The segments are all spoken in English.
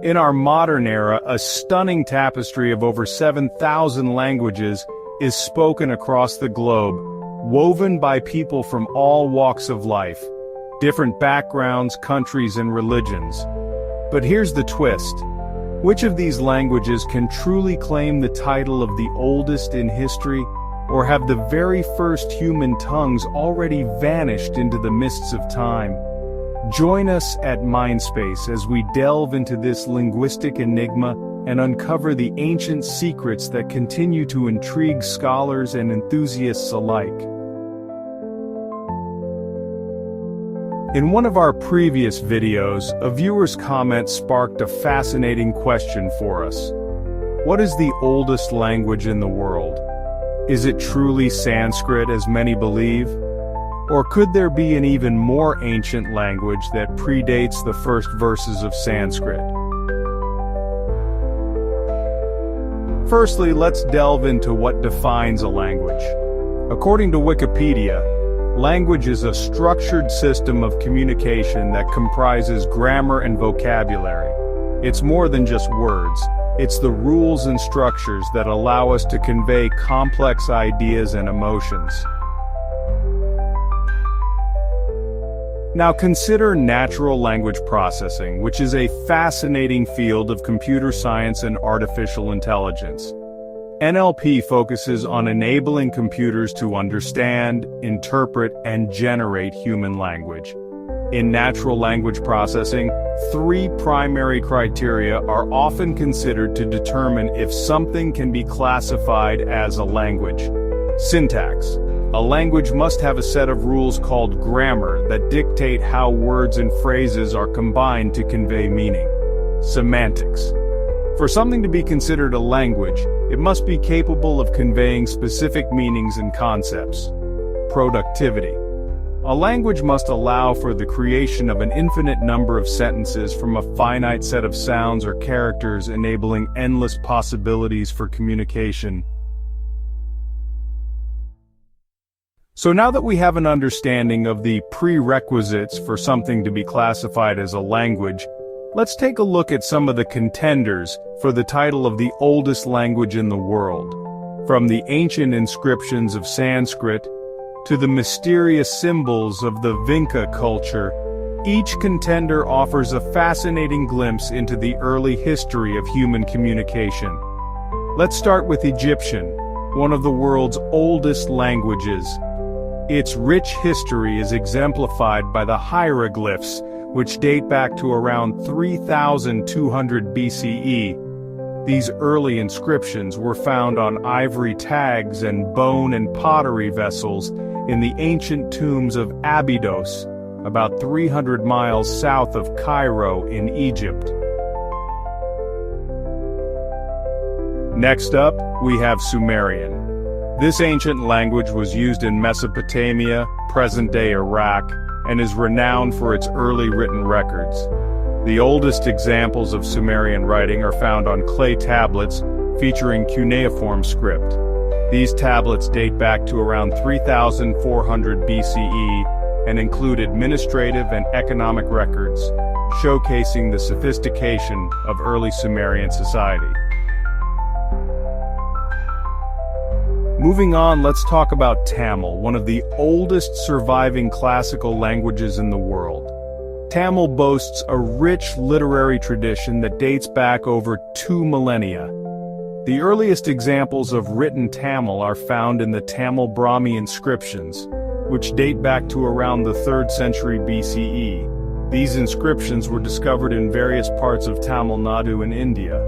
In our modern era, a stunning tapestry of over 7,000 languages is spoken across the globe, woven by people from all walks of life, different backgrounds, countries, and religions. But here's the twist. Which of these languages can truly claim the title of the oldest in history, or have the very first human tongues already vanished into the mists of time? Join us at MindSpace as we delve into this linguistic enigma and uncover the ancient secrets that continue to intrigue scholars and enthusiasts alike. In one of our previous videos, a viewer's comment sparked a fascinating question for us. What is the oldest language in the world? Is it truly Sanskrit, as many believe? Or could there be an even more ancient language that predates the first verses of Sanskrit? Firstly, let's delve into what defines a language. According to Wikipedia, language is a structured system of communication that comprises grammar and vocabulary. It's more than just words. It's the rules and structures that allow us to convey complex ideas and emotions. Now consider natural language processing, which is a fascinating field of computer science and artificial intelligence. NLP focuses on enabling computers to understand, interpret, and generate human language. In natural language processing, three primary criteria are often considered to determine if something can be classified as a language. Syntax. A language must have a set of rules called grammar that dictate how words and phrases are combined to convey meaning. Semantics. For something to be considered a language, it must be capable of conveying specific meanings and concepts. Productivity. A language must allow for the creation of an infinite number of sentences from a finite set of sounds or characters, enabling endless possibilities for communication. So now that we have an understanding of the prerequisites for something to be classified as a language, let's take a look at some of the contenders for the title of the oldest language in the world. From the ancient inscriptions of Sanskrit to the mysterious symbols of the Vinca culture, each contender offers a fascinating glimpse into the early history of human communication. Let's start with Egyptian, one of the world's oldest languages. Its rich history is exemplified by the hieroglyphs, which date back to around 3200 BCE. These early inscriptions were found on ivory tags and bone and pottery vessels in the ancient tombs of Abydos, about 300 miles south of Cairo in Egypt. Next up, we have Sumerian. This ancient language was used in Mesopotamia, present-day Iraq, and is renowned for its early written records. The oldest examples of Sumerian writing are found on clay tablets featuring cuneiform script. These tablets date back to around 3400 BCE and include administrative and economic records, showcasing the sophistication of early Sumerian society. Moving on, let's talk about Tamil, one of the oldest surviving classical languages in the world. Tamil boasts a rich literary tradition that dates back over 2 millennia. The earliest examples of written Tamil are found in the Tamil Brahmi inscriptions, which date back to around the 3rd century BCE. These inscriptions were discovered in various parts of Tamil Nadu in India.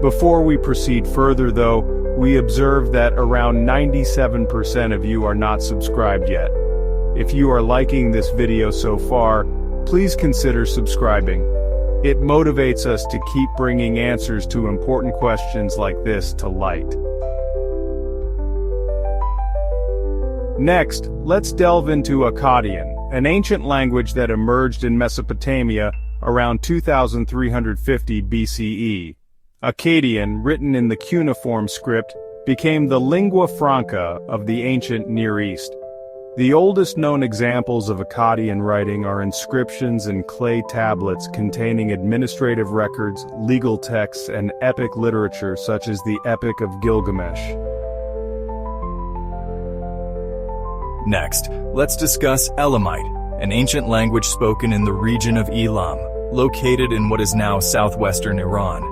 Before we proceed further though, we observe that around 97% of you are not subscribed yet. If you are liking this video so far, please consider subscribing. It motivates us to keep bringing answers to important questions like this to light. Next, let's delve into Akkadian, an ancient language that emerged in Mesopotamia around 2350 BCE. Akkadian, written in the cuneiform script, became the lingua franca of the ancient Near East. The oldest known examples of Akkadian writing are inscriptions and clay tablets containing administrative records, legal texts, and epic literature such as the Epic of Gilgamesh. Next, let's discuss Elamite, an ancient language spoken in the region of Elam, located in what is now southwestern Iran.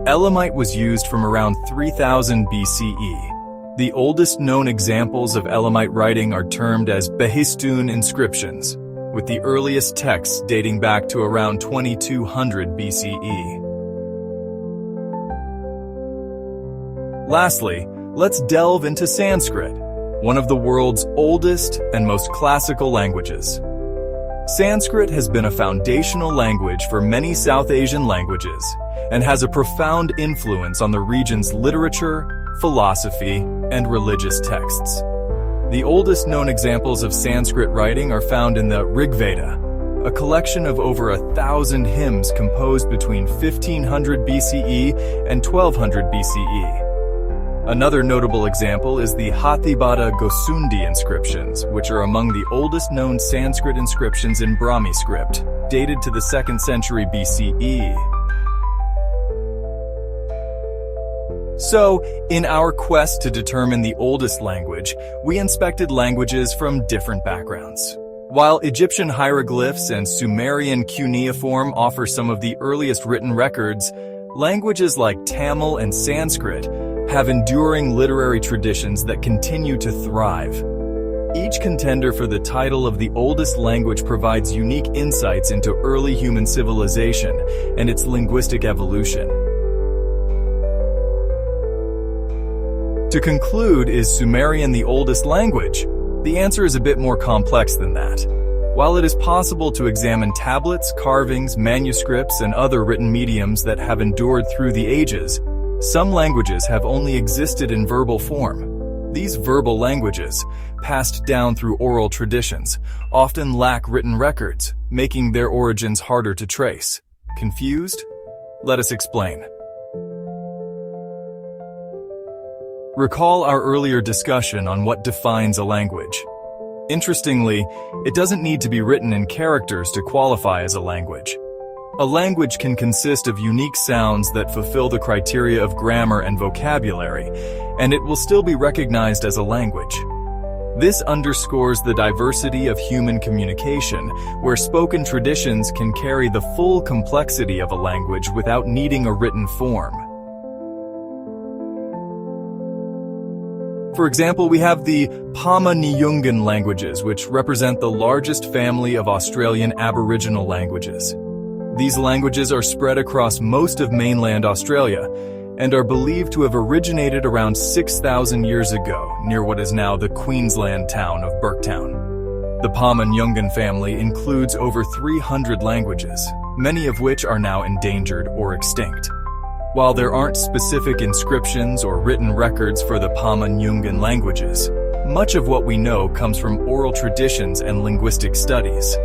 Elamite was used from around 3000 BCE. The oldest known examples of Elamite writing are termed as Behistun inscriptions, with the earliest texts dating back to around 2200 BCE. Lastly, let's delve into Sanskrit, one of the world's oldest and most classical languages. Sanskrit has been a foundational language for many South Asian languages and has a profound influence on the region's literature, philosophy, and religious texts. The oldest known examples of Sanskrit writing are found in the Rig Veda, a collection of over 1,000 hymns composed between 1500 BCE and 1200 BCE. Another notable example is the Hathibada Gosundi inscriptions, which are among the oldest known Sanskrit inscriptions in Brahmi script, dated to the 2nd century BCE. So, in our quest to determine the oldest language, we inspected languages from different backgrounds. While Egyptian hieroglyphs and Sumerian cuneiform offer some of the earliest written records, languages like Tamil and Sanskrit have enduring literary traditions that continue to thrive. Each contender for the title of the oldest language provides unique insights into early human civilization and its linguistic evolution. To conclude, is Sumerian the oldest language? The answer is a bit more complex than that. While it is possible to examine tablets, carvings, manuscripts, and other written mediums that have endured through the ages, some languages have only existed in verbal form. These verbal languages, passed down through oral traditions, often lack written records, making their origins harder to trace. Confused? Let us explain. Recall our earlier discussion on what defines a language. Interestingly, it doesn't need to be written in characters to qualify as a language. A language can consist of unique sounds that fulfill the criteria of grammar and vocabulary, and it will still be recognized as a language. This underscores the diversity of human communication, where spoken traditions can carry the full complexity of a language without needing a written form. For example, we have the Pama-Nyungan languages, which represent the largest family of Australian Aboriginal languages. These languages are spread across most of mainland Australia and are believed to have originated around 6,000 years ago near what is now the Queensland town of Burketown. The Pama-Nyungan family includes over 300 languages, many of which are now endangered or extinct. While there aren't specific inscriptions or written records for the Pama-Nyungan languages, much of what we know comes from oral traditions and linguistic studies.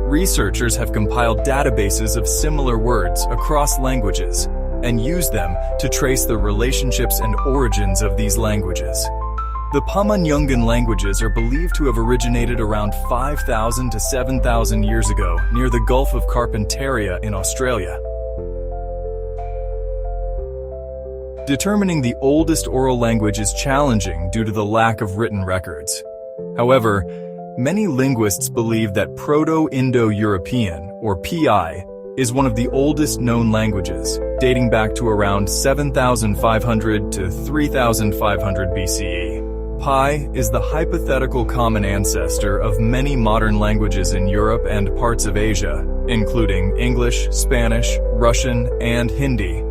Researchers have compiled databases of similar words across languages and used them to trace the relationships and origins of these languages. The Pama-Nyungan languages are believed to have originated around 5,000 to 7,000 years ago near the Gulf of Carpentaria in Australia. Determining the oldest oral language is challenging due to the lack of written records. However, many linguists believe that Proto-Indo-European, or PI, is one of the oldest known languages, dating back to around 7,500 to 3,500 BCE. Pi is the hypothetical common ancestor of many modern languages in Europe and parts of Asia, including English, Spanish, Russian, and Hindi.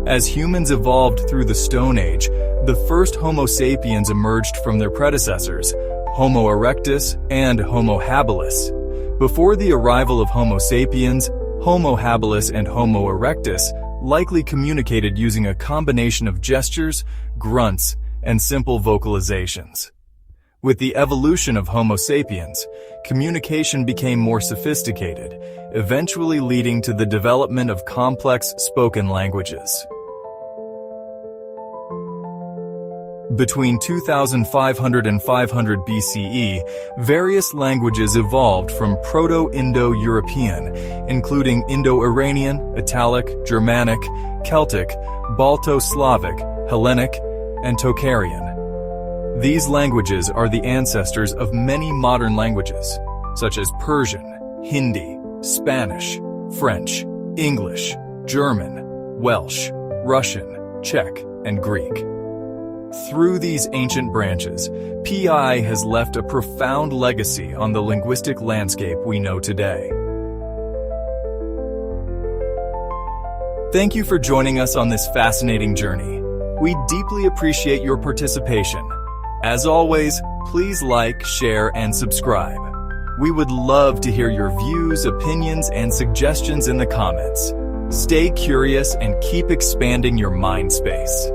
As humans evolved through the Stone Age, the first Homo sapiens emerged from their predecessors, Homo erectus and Homo habilis. Before the arrival of Homo sapiens, Homo habilis and Homo erectus likely communicated using a combination of gestures, grunts, and simple vocalizations. With the evolution of Homo sapiens, communication became more sophisticated, eventually leading to the development of complex spoken languages. Between 2500 and 500 BCE, various languages evolved from Proto-Indo-European, including Indo-Iranian, Italic, Germanic, Celtic, Balto-Slavic, Hellenic, and Tocharian. These languages are the ancestors of many modern languages, such as Persian, Hindi, Spanish, French, English, German, Welsh, Russian, Czech, and Greek. Through these ancient branches, PI has left a profound legacy on the linguistic landscape we know today. Thank you for joining us on this fascinating journey. We deeply appreciate your participation. As always, please like, share, and subscribe. We would love to hear your views, opinions, and suggestions in the comments. Stay curious and keep expanding your mind space.